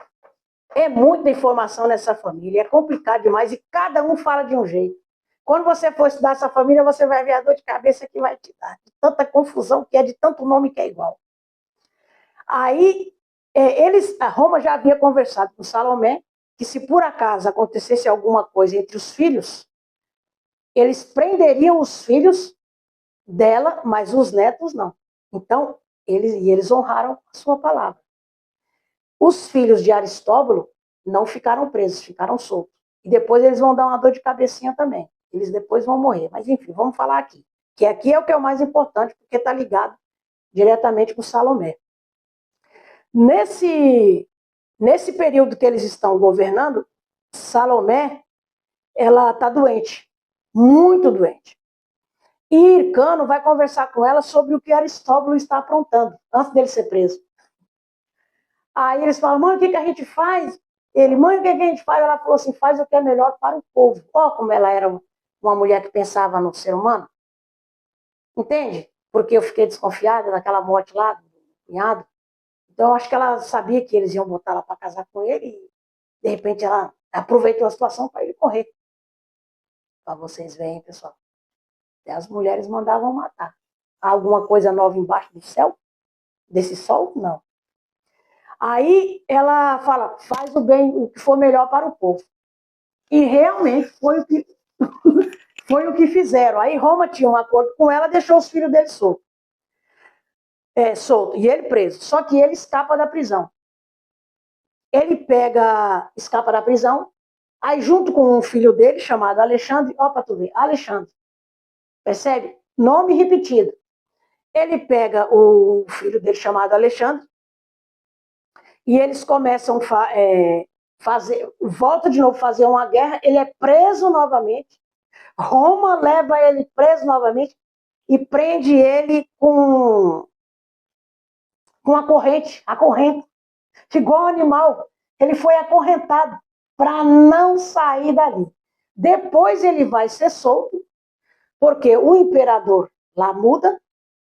Speaker 1: É muita informação nessa família, é complicado demais e cada um fala de um jeito. Quando você for estudar essa família, você vai ver a dor de cabeça que vai te dar, de tanta confusão que é, de tanto nome que é igual. Aí, a Roma já havia conversado com Salomé, que se por acaso acontecesse alguma coisa entre os filhos, eles prenderiam os filhos dela, mas os netos não. Então, eles honraram a sua palavra. Os filhos de Aristóbulo não ficaram presos, ficaram soltos. E depois eles vão dar uma dor de cabecinha também. Eles depois vão morrer. Mas enfim, vamos falar aqui. Que aqui é o que é o mais importante, porque está ligado diretamente com Salomé. Nesse período que eles estão governando, Salomé, ela está doente. Muito doente. E Hircano vai conversar com ela sobre o que Aristóbulo está aprontando, antes dele ser preso. Aí eles falam, mãe, o que a gente faz? Ele, mãe, o que a gente faz? Ela falou assim, faz o que é melhor para o povo. Olha como ela era uma mulher que pensava no ser humano. Entende? Porque eu fiquei desconfiada daquela morte lá do cunhado. Então, eu acho que ela sabia que eles iam botar ela para casar com ele e, de repente, ela aproveitou a situação para ele correr. Para vocês verem, pessoal. Até as mulheres mandavam matar. Há alguma coisa nova embaixo do céu? Desse sol? Não. Aí ela fala, faz o bem, o que for melhor para o povo. E realmente foi o que, foi o que fizeram. Aí Roma tinha um acordo com ela, deixou os filhos dele soltos. Solto, e ele preso. Só que ele escapa da prisão. Ele escapa da prisão, Aí, junto com um filho dele, chamado Alexandre, ó, para tu ver, Alexandre, percebe? Nome repetido. Ele pega o filho dele, chamado Alexandre, e eles começam a fazer, volta de novo a fazer uma guerra, ele é preso novamente, Roma leva ele preso novamente e prende ele com a corrente, igual um animal. Ele foi acorrentado para não sair dali. Depois ele vai ser solto, porque o imperador lá muda,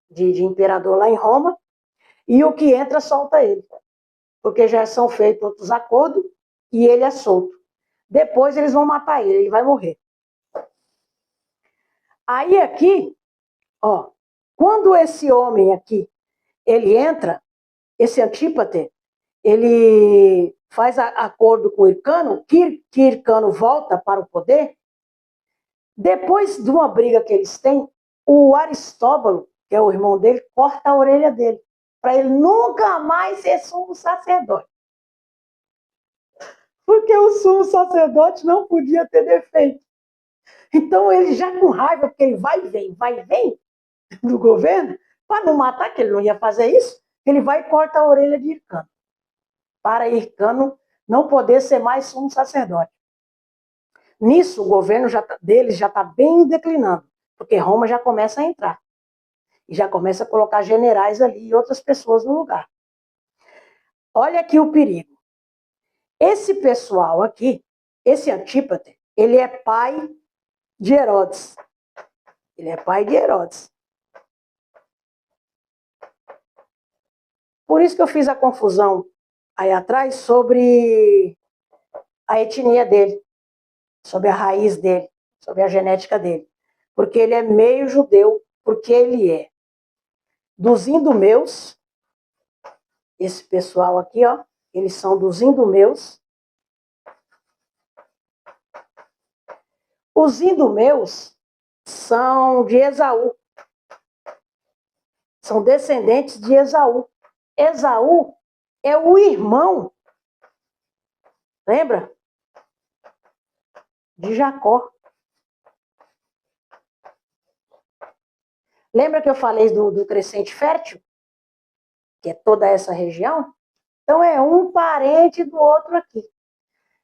Speaker 1: de imperador lá em Roma, e o que entra solta ele. Porque já são feitos outros acordos e ele é solto. Depois eles vão matar ele vai morrer. Aí aqui, ó, quando esse homem aqui, ele entra, esse Antípate, ele faz acordo com Hircano, que Hircano volta para o poder. Depois de uma briga que eles têm, o Aristóbulo, que é o irmão dele, corta a orelha dele, para ele nunca mais ser sumo sacerdote. Porque o sumo sacerdote não podia ter defeito. Então ele já com raiva, porque ele vai e vem do governo, para não matar, que ele não ia fazer isso, ele vai e corta a orelha de Hircano. Para Hircano não poder ser mais sumo sacerdote. Nisso, o governo deles já está bem declinando, porque Roma já começa a entrar. E já começa a colocar generais ali e outras pessoas no lugar. Olha aqui o perigo. Esse pessoal aqui, esse Antípate, ele é pai de Herodes. Ele é pai de Herodes. Por isso que eu fiz a confusão aí atrás sobre a etnia dele, sobre a raiz dele, sobre a genética dele. Porque ele é meio judeu, porque ele é dos idumeus. Esse pessoal aqui, ó, eles são dos idumeus. Os idumeus são de Esaú. São descendentes de Esaú. Esaú é o irmão, lembra? De Jacó. Lembra que eu falei do crescente fértil? Que é toda essa região? Então é um parente do outro aqui.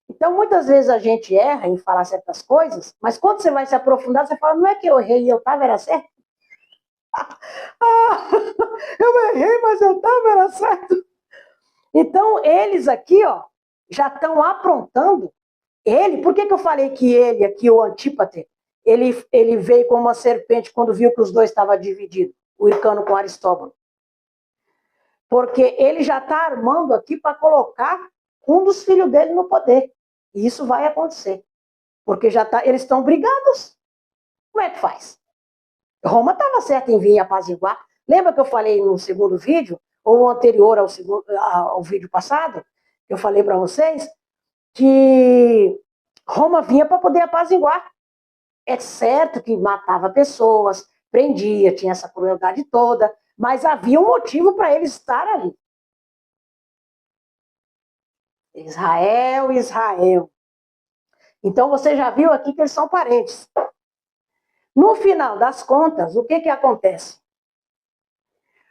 Speaker 1: Então muitas vezes a gente erra em falar certas coisas, mas quando você vai se aprofundar, você fala, não é que eu errei e eu estava, era certo? Eu errei, mas eu estava, era certo. Então eles aqui, ó, já estão aprontando. Ele, por que eu falei que ele aqui, o Antípate, ele veio como uma serpente quando viu que os dois estavam divididos, o Hircano com o Aristóbulo? Porque ele já está armando aqui para colocar um dos filhos dele no poder. E isso vai acontecer. Porque já tá, eles estão brigados. Como é que faz? Roma estava certa em vir apaziguar. Lembra que eu falei no segundo vídeo, ou anterior ao vídeo passado, eu falei para vocês, que Roma vinha para poder apaziguar. É certo que matava pessoas, prendia, tinha essa crueldade toda, mas havia um motivo para ele estar ali. Israel, Israel. Então você já viu aqui que eles são parentes. No final das contas, o que acontece?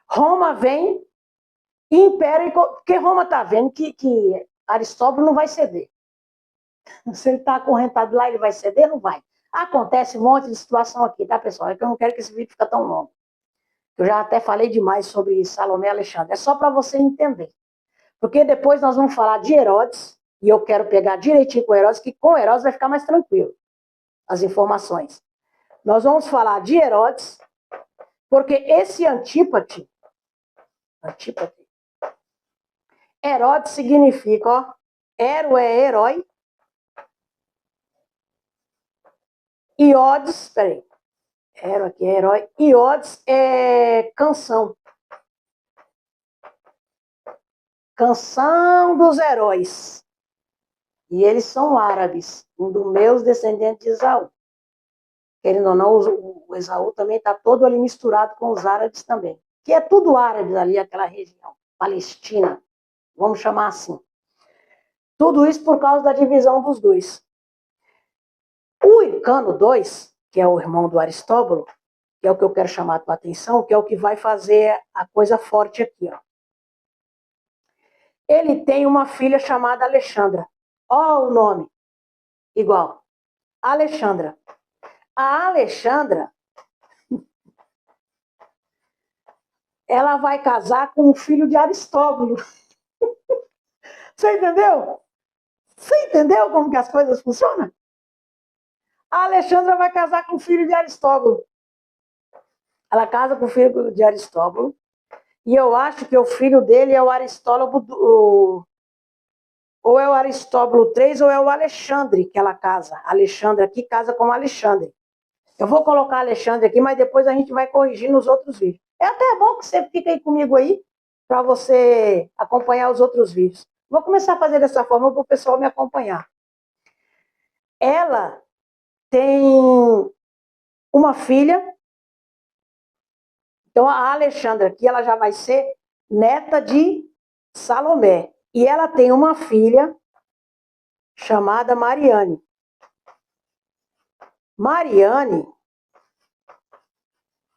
Speaker 1: Roma vem e impera, porque Roma está vendo que Aristóbulo não vai ceder. Se ele está acorrentado lá, ele vai ceder? Não vai. Acontece um monte de situação aqui, tá, pessoal? É que eu não quero que esse vídeo fique tão longo. Eu já até falei demais sobre Salomé e Alexandre. É só para você entender. Porque depois nós vamos falar de Herodes, e eu quero pegar direitinho com Herodes, que com Herodes vai ficar mais tranquilo as informações. Nós vamos falar de Herodes, porque esse Antípate, Herodes significa, ó, Hero é herói, Iodes, peraí, Hero aqui é herói, Iodes é canção. Canção dos heróis. E eles são árabes, um dos meus descendentes de Esaú. Querendo ou não, o Esaú também está todo ali misturado com os árabes também. Que é tudo árabes ali, aquela região, Palestina, vamos chamar assim. Tudo isso por causa da divisão dos dois. Licano II, que é o irmão do Aristóbulo, que é o que eu quero chamar a tua atenção, que é o que vai fazer a coisa forte aqui, ó. Ele tem uma filha chamada Alexandra. Ó o nome, igual. Alexandra. A Alexandra, ela vai casar com o filho de Aristóbulo. Você entendeu? Você entendeu como que as coisas funcionam? A Alexandra vai casar com o filho de Aristóbulo. Ela casa com o filho de Aristóbulo. E eu acho que o filho dele é o Aristóbulo, ou é o Aristóbulo III, ou é o Alexandre que ela casa. Alexandre aqui casa com o Alexandre. Eu vou colocar Alexandre aqui, mas depois a gente vai corrigir nos outros vídeos. É até bom que você fique aí comigo aí, para você acompanhar os outros vídeos. Vou começar a fazer dessa forma para o pessoal me acompanhar. Ela tem uma filha. Então, a Alexandra aqui, ela já vai ser neta de Salomé. E ela tem uma filha chamada Mariane. Mariane,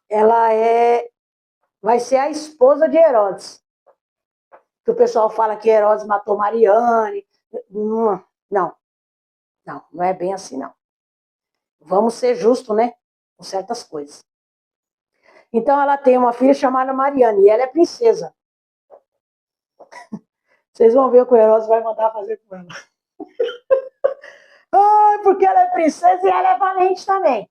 Speaker 1: ela vai ser a esposa de Herodes. Que o pessoal fala que Herodes matou Mariane. Não, não é bem assim, não. Vamos ser justos, né? Com certas coisas. Então, ela tem uma filha chamada Mariane, e ela é princesa. Vocês vão ver o que o Herodes vai mandar fazer com ela. Ai, porque ela é princesa e ela é valente também.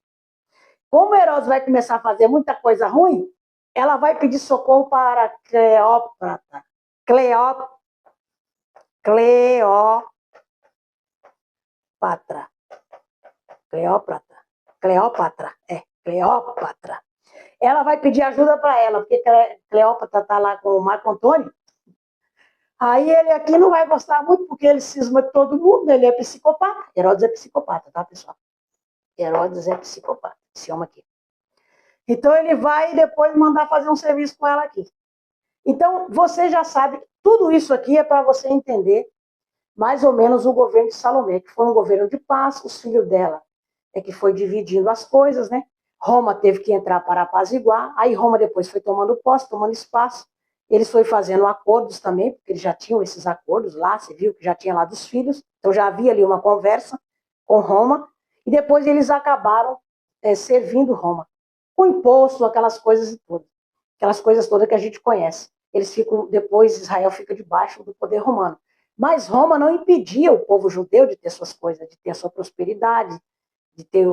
Speaker 1: Como Herodes vai começar a fazer muita coisa ruim, ela vai pedir socorro para Cleópatra. Cleópatra. Ela vai pedir ajuda para ela, porque Cleópatra está lá com o Marco Antônio. Aí ele aqui não vai gostar muito, porque ele cisma de todo mundo, ele é psicopata. Herodes é psicopata, tá, pessoal? Herodes é psicopata, esse homem aqui. Então ele vai depois mandar fazer um serviço com ela aqui. Então você já sabe, tudo isso aqui é para você entender mais ou menos o governo de Salomé, que foi um governo de paz, os filhos dela é que foi dividindo as coisas, né? Roma teve que entrar para apaziguar, aí Roma depois foi tomando posse, tomando espaço, eles foram fazendo acordos também, porque eles já tinham esses acordos lá, você viu que já tinha lá dos filhos, então já havia ali uma conversa com Roma, e depois eles acabaram servindo Roma, com imposto, aquelas coisas todas que a gente conhece. Eles ficam, depois Israel fica debaixo do poder romano. Mas Roma não impedia o povo judeu de ter suas coisas, de ter a sua prosperidade, de ter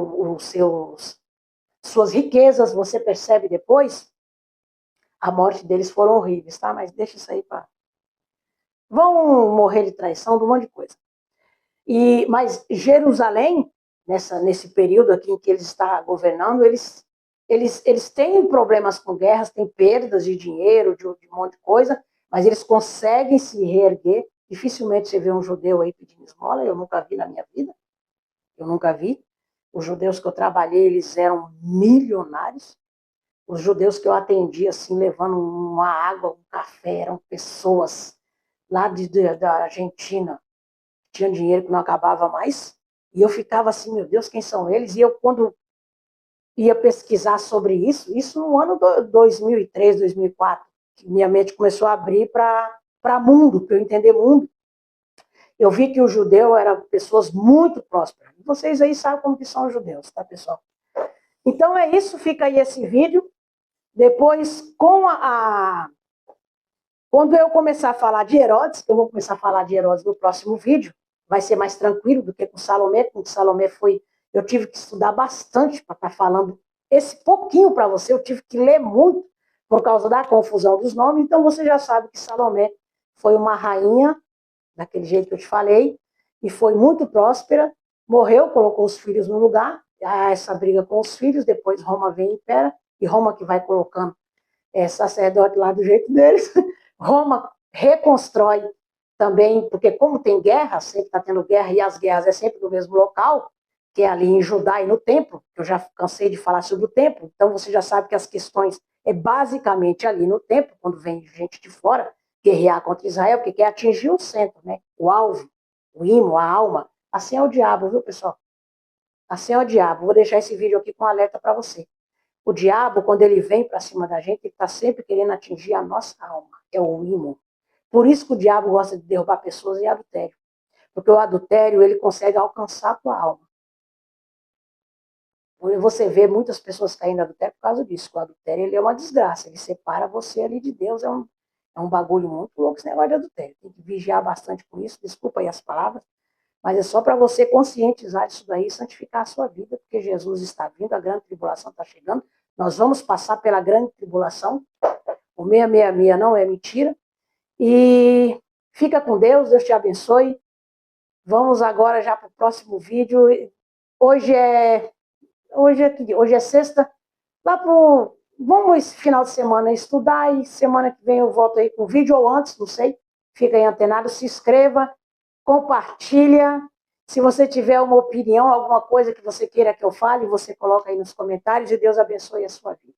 Speaker 1: suas riquezas. Você percebe depois, a morte deles foram horríveis, tá? Mas deixa isso aí para... Vão morrer de traição, de um monte de coisa. Mas Jerusalém, nesse período aqui em que eles estão governando, eles têm problemas com guerras, têm perdas de dinheiro, de um monte de coisa, mas eles conseguem se reerguer. Dificilmente você vê um judeu aí pedindo esmola, eu nunca vi na minha vida. Eu nunca vi. Os judeus que eu trabalhei, eles eram milionários. Os judeus que eu atendi, assim, levando uma água, um café, eram pessoas lá da Argentina, que tinham dinheiro que não acabava mais. E eu ficava assim, meu Deus, quem são eles? E eu, quando ia pesquisar sobre isso no ano 2003, 2004, que minha mente começou a abrir para mundo, para eu entender mundo. Eu vi que o judeu eram pessoas muito prósperas. Vocês aí sabem como que são os judeus, tá, pessoal? Então é isso, fica aí esse vídeo. Depois, quando eu começar a falar de Herodes, eu vou começar a falar de Herodes no próximo vídeo, vai ser mais tranquilo do que com Salomé, com Salomé eu tive que estudar bastante para estar falando esse pouquinho para você, eu tive que ler muito por causa da confusão dos nomes, então você já sabe que Salomé foi uma rainha, daquele jeito que eu te falei, e foi muito próspera, morreu, colocou os filhos no lugar, há essa briga com os filhos, depois Roma vem e impera, e Roma que vai colocando sacerdote lá do jeito deles. Roma reconstrói também, porque como tem guerra, sempre está tendo guerra, e as guerras é sempre no mesmo local, que é ali em Judá e no templo, eu já cansei de falar sobre o templo, então você já sabe que as questões é basicamente ali no templo, quando vem gente de fora guerrear contra Israel, porque quer atingir o centro, né? O alvo, o imo, a alma. Assim é o diabo, viu, pessoal? Assim é o diabo. Vou deixar esse vídeo aqui com um alerta para você. O diabo, quando ele vem para cima da gente, ele está sempre querendo atingir a nossa alma. É o ímã. Por isso que o diabo gosta de derrubar pessoas em adultério. Porque o adultério, ele consegue alcançar a tua alma. Você vê muitas pessoas caindo no adultério por causa disso. O adultério, ele é uma desgraça. Ele separa você ali de Deus. É um bagulho muito louco esse negócio de adultério. Tem que vigiar bastante com isso. Desculpa aí as palavras. Mas é só para você conscientizar isso daí e santificar a sua vida. Porque Jesus está vindo, a grande tribulação está chegando. Nós vamos passar pela grande tribulação. O 666 não é mentira. E fica com Deus. Deus te abençoe. Vamos agora já para o próximo vídeo. Hoje é sexta. Vamos esse final de semana estudar e semana que vem eu volto aí com vídeo ou antes, não sei. Fica aí antenado, se inscreva, compartilha. Se você tiver uma opinião, alguma coisa que você queira que eu fale, você coloca aí nos comentários e Deus abençoe a sua vida.